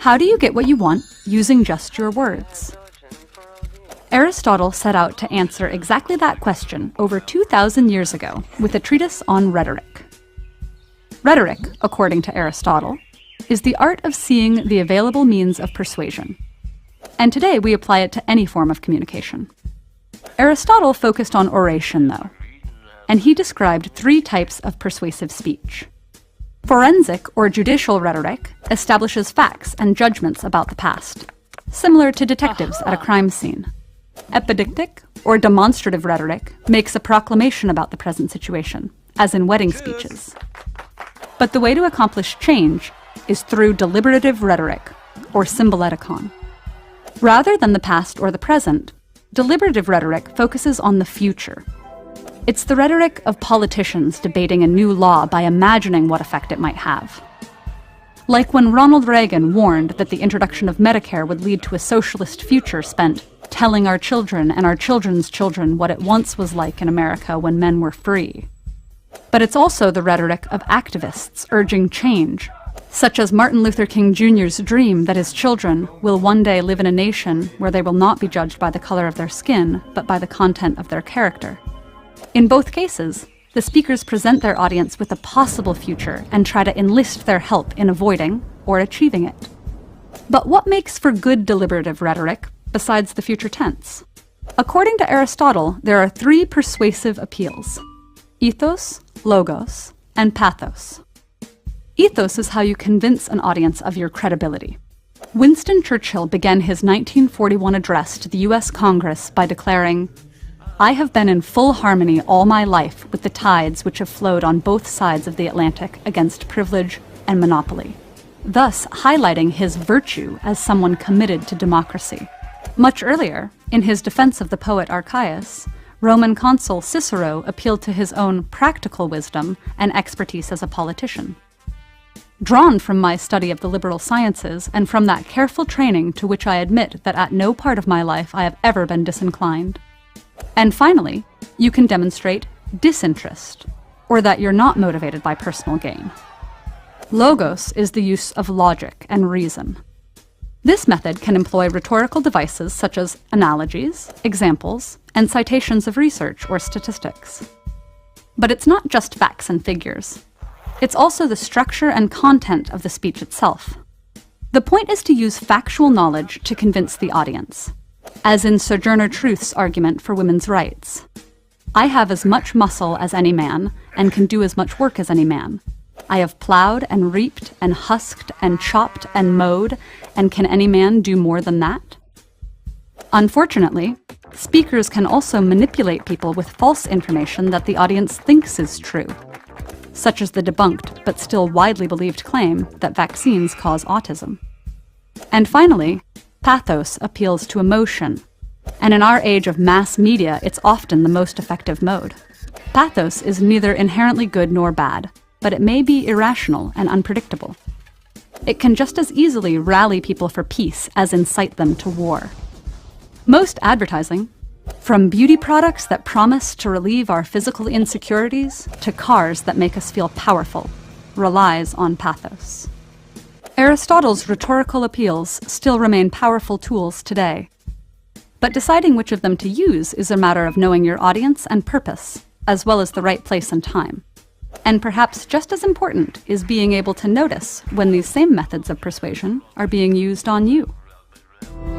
How do you get what you want using just your words? Aristotle set out to answer exactly that question over 2,000 years ago with a treatise on rhetoric. Rhetoric, according to Aristotle, is the art of seeing the available means of persuasion. And today we apply it to any form of communication. Aristotle focused on oration, though, and he described 3 types of persuasive speech. Forensic or judicial rhetoric establishes facts and judgments about the past, similar to detectives at a crime scene. Epidictic or demonstrative rhetoric makes a proclamation about the present situation, as in wedding speeches. But the way to accomplish change is through deliberative rhetoric, or symboleticon. Rather than the past or the present, deliberative rhetoric focuses on the future. It's the rhetoric of politicians debating a new law by imagining what effect it might have. Like when Ronald Reagan warned that the introduction of Medicare would lead to a socialist future spent telling our children and our children's children what it once was like in America when men were free. But it's also the rhetoric of activists urging change, such as Martin Luther King Jr.'s dream that his children will one day live in a nation where they will not be judged by the color of their skin, but by the content of their character. In both cases, the speakers present their audience with a possible future and try to enlist their help in avoiding or achieving it. But what makes for good deliberative rhetoric besides the future tense? According to Aristotle, there are 3 persuasive appeals: ethos, logos, and pathos. Ethos is how you convince an audience of your credibility. Winston Churchill began his 1941 address to the US Congress by declaring, "I have been in full harmony all my life with the tides which have flowed on both sides of the Atlantic against privilege and monopoly," thus highlighting his virtue as someone committed to democracy. Much earlier, in his defense of the poet Archias, Roman consul Cicero appealed to his own practical wisdom and expertise as a politician. Drawn from my study of the liberal sciences and from that careful training to which I admit that at no part of my life I have ever been disinclined. And finally, you can demonstrate disinterest, or that you're not motivated by personal gain. Logos is the use of logic and reason. This method can employ rhetorical devices such as analogies, examples, and citations of research or statistics. But it's not just facts and figures. It's also the structure and content of the speech itself. The point is to use factual knowledge to convince the audience, as in Sojourner Truth's argument for women's rights. "I have as much muscle as any man, and can do as much work as any man. I have plowed and reaped and husked and chopped and mowed, and can any man do more than that?" Unfortunately, speakers can also manipulate people with false information that the audience thinks is true, such as the debunked but still widely believed claim that vaccines cause autism. And finally, pathos appeals to emotion, and in our age of mass media, it's often the most effective mode. Pathos is neither inherently good nor bad, but it may be irrational and unpredictable. It can just as easily rally people for peace as incite them to war. Most advertising, from beauty products that promise to relieve our physical insecurities to cars that make us feel powerful, relies on pathos. Aristotle's rhetorical appeals still remain powerful tools today. But deciding which of them to use is a matter of knowing your audience and purpose, as well as the right place and time. And perhaps just as important is being able to notice when these same methods of persuasion are being used on you.